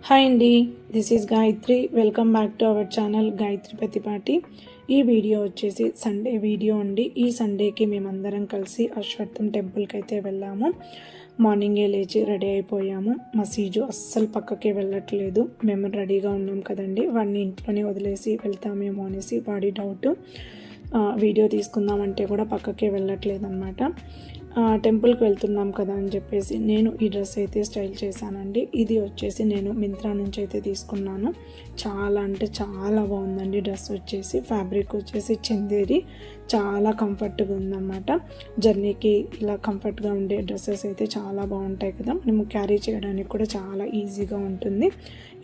Hi అండి, this is Gayatri. Welcome back to our channel Gayatri Pathipati. ఈ video వచ్చేసి సండే వీడియో అండి. ఈ సండేకి మేమందరం కలిసి అశ్వత్థం టెంపుల్కి అయితే వెళ్ళాము. మార్నింగే లేచి రెడీ అయిపోయాము. మా సీజు అస్సలు పక్కకే వెళ్ళట్లేదు. మేము రెడీగా ఉన్నాం కదండి, వాడిని ఇంట్లోనే వదిలేసి వెళ్తామేమో అనేసి వాడి డౌట్. వీడియో తీసుకుందామంటే కూడా పక్కకే వెళ్ళట్లేదు అనమాట. టెంపుల్కి వెళ్తున్నాం కదా అని చెప్పేసి నేను ఈ డ్రెస్ అయితే స్టైల్ చేశానండి. ఇది వచ్చేసి నేను మింత్రా నుంచి అయితే తీసుకున్నాను. చాలా అంటే చాలా బాగుందండి. డ్రెస్ వచ్చేసి ఫ్యాబ్రిక్ వచ్చేసి చందేరి, చాలా కంఫర్ట్గా ఉందన్నమాట. జర్నీకి ఇలా కంఫర్ట్గా ఉండే డ్రెస్సెస్ అయితే చాలా బాగుంటాయి కదా, మనము క్యారీ చేయడానికి కూడా చాలా ఈజీగా ఉంటుంది.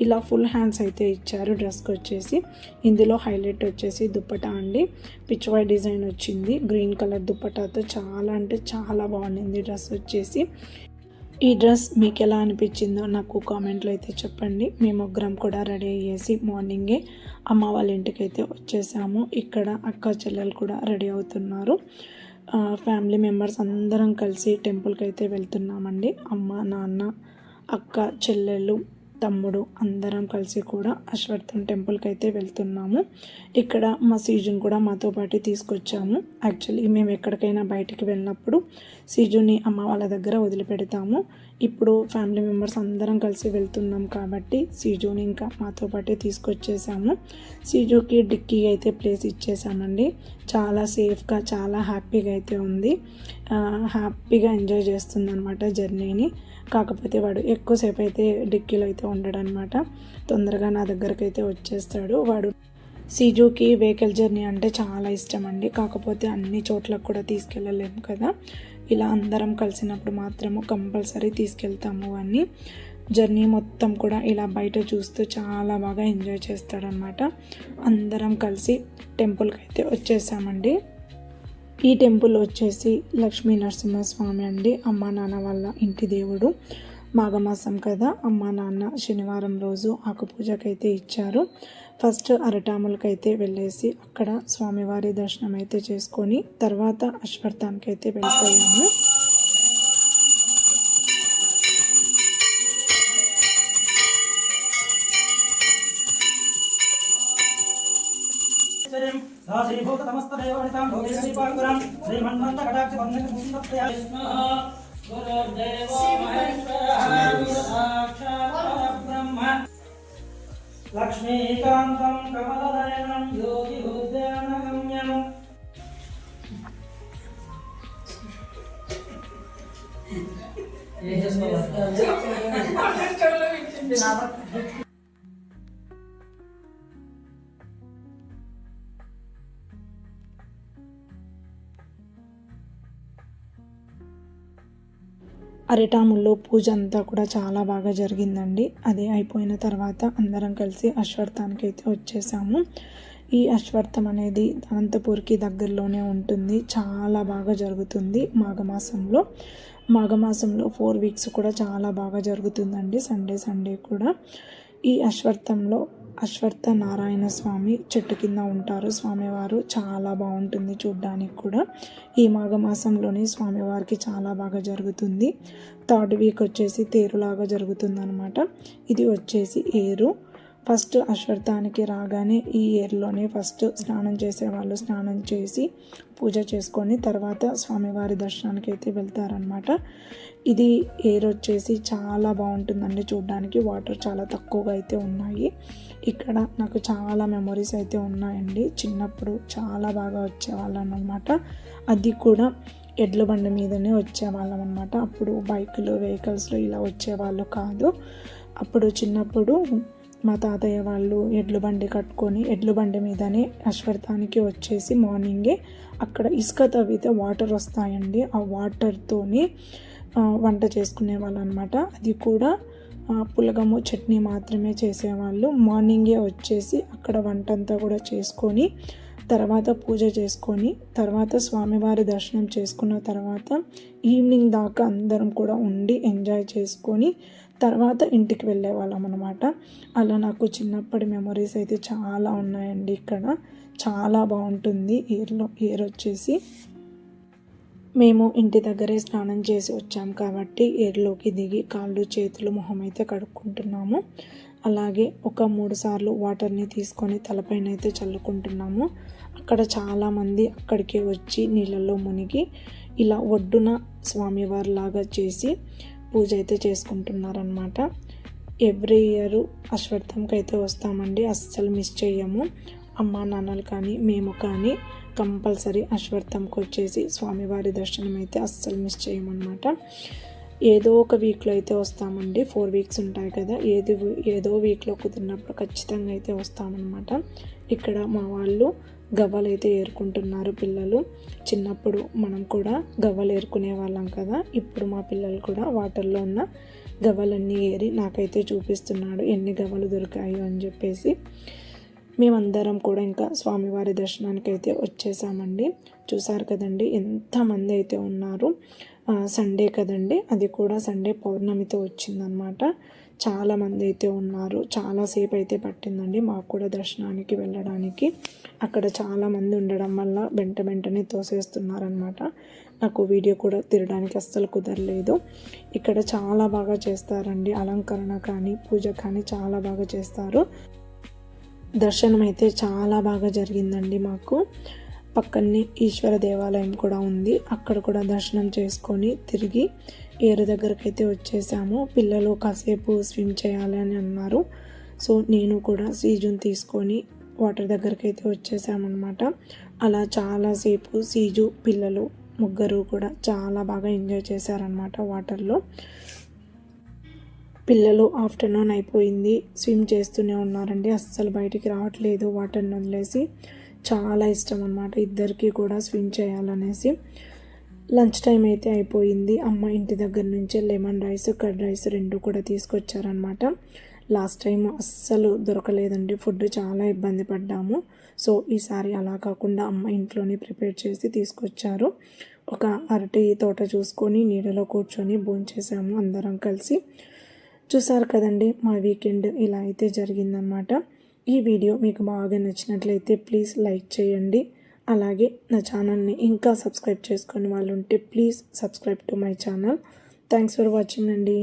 ఇలా ఫుల్ హ్యాండ్స్ అయితే ఇచ్చారు డ్రెస్కి వచ్చేసి. ఇందులో హైలైట్ వచ్చేసి దుప్పటా అండి. పిచ్వాయ్ డిజైన్ వచ్చింది, గ్రీన్ కలర్ దుప్పటాతో చాలా అంటే చాలా బాగుంది డ్రెస్ వచ్చేసి. ఈ డ్రెస్ మీకు ఎలా అనిపించిందో నాకు కామెంట్లో అయితే చెప్పండి. మేము ముగ్గురం కూడా రెడీ అయ్యేసి మార్నింగే అమ్మ వాళ్ళ ఇంటికి అయితే వచ్చేసాము. ఇక్కడ అక్క చెల్లెలు కూడా రెడీ అవుతున్నారు. ఫ్యామిలీ మెంబర్స్ అందరం కలిసి టెంపుల్కి అయితే వెళ్తున్నామండి. అమ్మ, నాన్న, అక్క, చెల్లెలు, తమ్ముడు అందరం కలిసి కూడా అశ్వత్థం టెంపుల్కి అయితే వెళ్తున్నాము. ఇక్కడ మా సీజుని కూడా మాతో పాటు తీసుకొచ్చాము. యాక్చువల్లీ మేము ఎక్కడికైనా బయటికి వెళ్ళినప్పుడు సీజుని అమ్మ వాళ్ళ దగ్గర వదిలిపెడతాము. ఇప్పుడు ఫ్యామిలీ మెంబర్స్ అందరం కలిసి వెళ్తున్నాం కాబట్టి సీజుని ఇంకా మాతో పాటే తీసుకొచ్చేసాము. సీజుకి డిక్కీ అయితే ప్లేస్ ఇచ్చేసామండి. చాలా సేఫ్గా, చాలా హ్యాపీగా అయితే ఉంది. హ్యాపీగా ఎంజాయ్ చేస్తుంది అనమాట జర్నీని. కాకపోతే వాడు ఎక్కువసేపు అయితే డిక్కీలో అయితే ఉండడనమాట. తొందరగా నా దగ్గరకు అయితే వచ్చేస్తాడు. వాడు సీజుకి వెహికల్ జర్నీ అంటే చాలా ఇష్టం అండి. కాకపోతే అన్ని చోట్లకు కూడా తీసుకెళ్ళలేము కదా. ఇలా అందరం కలిసినప్పుడు మాత్రము కంపల్సరీ తీసుకెళ్తాము వాడిని. జర్నీ మొత్తం కూడా ఇలా బయట చూస్తూ చాలా బాగా ఎంజాయ్ చేస్తాడనమాట. అందరం కలిసి టెంపుల్కి అయితే వచ్చేసామండి. ఈ టెంపుల్ వచ్చేసి లక్ష్మీ నరసింహస్వామి అండి, అమ్మ నాన్న వాళ్ళ ఇంటి దేవుడు. మాఘమాసం కదా, అమ్మ నాన్న శనివారం రోజు ఆకుపూజకైతే ఇచ్చారు. ఫస్ట్ అరటాములకైతే వెళ్ళేసి అక్కడ స్వామివారి దర్శనం అయితే చేసుకొని తర్వాత అశ్వత్థానికి అయితే వెళ్ళిపోయాము. श्रीभूत समस्त देवनितां भोगेश्वरीपांकुरं श्रीमन्मन्त कटाक्ष बंधन कुंडप्तया गुरुर्देवो महेश्वरः साक्षात् ब्रह्म लक्ष्मीकान्तं कमलनयनं योगी उद्यानगम्यं అరిటాముల్లో పూజ అంతా కూడా చాలా బాగా జరిగిందండి. అది అయిపోయిన తర్వాత అందరం కలిసి అశ్వత్థానికి అయితే వచ్చేసాము. ఈ అశ్వత్థం అనేది అనంతపూర్కి దగ్గరలోనే ఉంటుంది. చాలా బాగా జరుగుతుంది మాఘమాసంలో. మాఘమాసంలో 4 వీక్స్ కూడా చాలా బాగా జరుగుతుందండి, సండే కూడా. ఈ అశ్వత్థంలో అశ్వత్థ నారాయణ స్వామి చెట్టు కింద ఉంటారు స్వామివారు. చాలా బాగుంటుంది చూడ్డానికి కూడా. ఈ మాఘమాసంలోని స్వామివారికి చాలా బాగా జరుగుతుంది. 3rd వీక్ వచ్చేసి తేరులాగా జరుగుతుంది అనమాట. ఇది వచ్చేసి ఏరు. ఫస్ట్ అశ్వత్థానికి రాగానే ఈ ఏరులోనే ఫస్ట్ స్నానం చేసేవాళ్ళు స్నానం చేసి పూజ చేసుకొని తర్వాత స్వామివారి దర్శనానికి అయితే వెళ్తారనమాట. ఇది ఏరు వచ్చేసి చాలా బాగుంటుందండి చూడ్డానికి. వాటర్ చాలా తక్కువగా అయితే ఉన్నాయి. ఇక్కడ నాకు చాలా మెమొరీస్ అయితే ఉన్నాయండి. చిన్నప్పుడు చాలా బాగా వచ్చేవాళ్ళం అనమాట. అది కూడా ఎడ్ల బండి మీదనే వచ్చేవాళ్ళం అనమాట. అప్పుడు బైకులు, వెహికల్స్లో ఇలా వచ్చేవాళ్ళు కాదు. అప్పుడు చిన్నప్పుడు మా తాతయ్య వాళ్ళు ఎడ్ల బండి కట్టుకొని ఎడ్ల బండి మీదనే అశ్వత్థానికి వచ్చేసి మార్నింగే అక్కడ ఇసుక తవ్వితే వాటర్ వస్తాయండి. ఆ వాటర్తోని వంట చేసుకునే వాళ్ళు అనమాట. అది కూడా పులగము, చట్నీ మాత్రమే చేసేవాళ్ళు. మార్నింగే వచ్చేసి అక్కడ వంట అంతా కూడా చేసుకొని తర్వాత పూజ చేసుకొని తర్వాత స్వామివారి దర్శనం చేసుకున్న తర్వాత ఈవినింగ్ దాకా అందరం కూడా ఉండి ఎంజాయ్ చేసుకొని తర్వాత ఇంటికి వెళ్ళే వాళ్ళం అనమాట. అలా నాకు చిన్నప్పటి మెమొరీస్ అయితే చాలా ఉన్నాయండి. ఇక్కడ చాలా బాగుంటుంది ఏరు వచ్చేసి. మేము ఇంటి దగ్గరే స్నానం చేసి వచ్చాం కాబట్టి ఏరులోకి దిగి కాళ్ళు చేతులు మొహం అయితే కడుక్కుంటున్నాము. అలాగే ఒక 3 సార్లు వాటర్ని తీసుకొని తలపైన అయితే చల్లుకుంటున్నాము. అక్కడ చాలామంది అక్కడికే వచ్చి నీళ్ళల్లో మునిగి ఇలా ఒడ్డున స్వామివారిలాగా చేసి పూజ అయితే చేసుకుంటున్నారనమాట. ఎవ్రీ ఇయర్ అశ్వత్థంకి అయితే వస్తామండి, అస్సలు మిస్ చేయము. అమ్మా నాన్నలు కానీ మేము కానీ కంపల్సరీ అశ్వత్థంకి వచ్చేసి స్వామివారి దర్శనం అయితే అస్సలు మిస్ చేయమన్నమాట. ఏదో ఒక వీక్లో అయితే వస్తామండి, 4 వీక్స్ ఉంటాయి కదా, ఏదో వీక్లో కుదిరినప్పుడు ఖచ్చితంగా అయితే వస్తామన్నమాట. ఇక్కడ మా వాళ్ళు గవ్వలు అయితే ఏరుకుంటున్నారు పిల్లలు. చిన్నప్పుడు మనం కూడా గవ్వలు ఏరుకునే వాళ్ళం కదా, ఇప్పుడు మా పిల్లలు కూడా వాటర్లో ఉన్న గవ్వలన్నీ ఏరి నాకైతే చూపిస్తున్నాడు ఎన్ని గవ్వలు దొరికాయో అని చెప్పేసి. మేమందరం కూడా ఇంకా స్వామివారి దర్శనానికి అయితే వచ్చేసామండి. చూసారు కదండి ఎంతమంది అయితే ఉన్నారు. సండే కదండి, అది కూడా సండే పౌర్ణమితో వచ్చిందనమాట. చాలామంది అయితే ఉన్నారు. చాలాసేపు అయితే పట్టిందండి మాకు కూడా దర్శనానికి వెళ్ళడానికి. అక్కడ చాలామంది ఉండడం వల్ల వెంటనే తోసేస్తున్నారనమాట. నాకు వీడియో కూడా తీయడానికి అస్సలు కుదరలేదు. ఇక్కడ చాలా బాగా చేస్తారండి, అలంకరణ కానీ పూజ కానీ చాలా బాగా చేస్తారు. దర్శనం అయితే చాలా బాగా జరిగిందండి మాకు. పక్కనే ఈశ్వర దేవాలయం కూడా ఉంది, అక్కడ కూడా దర్శనం చేసుకొని తిరిగి ఏరు దగ్గరికి అయితే వచ్చేసాము. పిల్లలు కాసేపు స్విమ్ చేయాలి అని అన్నారు. సో నేను కూడా సీజుని తీసుకొని వాటర్ దగ్గరికి అయితే వచ్చేసామన్నమాట. అలా చాలాసేపు సీజు పిల్లలు ముగ్గురు కూడా చాలా బాగా ఎంజాయ్ చేశారనమాట వాటర్లో. పిల్లలు ఆఫ్టర్నూన్ అయిపోయింది, స్విమ్ చేస్తూనే ఉన్నారండి, అస్సలు బయటికి రావట్లేదు వాటర్ని వదిలేసి. చాలా ఇష్టం అన్నమాట ఇద్దరికి కూడా స్విమ్ చేయాలనేసి. లంచ్ టైం అయితే అయిపోయింది. అమ్మ ఇంటి దగ్గర నుంచే లెమన్ రైస్ కర్డ్ రైస్ 2 కూడా తీసుకొచ్చారనమాట. లాస్ట్ టైం అస్సలు దొరకలేదండి ఫుడ్, చాలా ఇబ్బంది పడ్డాము. సో ఈసారి అలా కాకుండా అమ్మ ఇంట్లోనే ప్రిపేర్ చేసి తీసుకొచ్చారు. ఒక అరటి తోట చూసుకొని నీడలో కూర్చొని భోంచేసాము అందరం కలిసి. చూసారు కదండి మా వీకెండ్ ఇలా అయితే జరిగిందనమాట. ఈ వీడియో మీకు బాగా నచ్చినట్లయితే ప్లీజ్ లైక్ చేయండి. అలాగే నా ఛానల్ని ఇంకా సబ్స్క్రైబ్ చేసుకొని వాళ్ళు ఉంటే please subscribe to my channel. Thanks for watching అండి.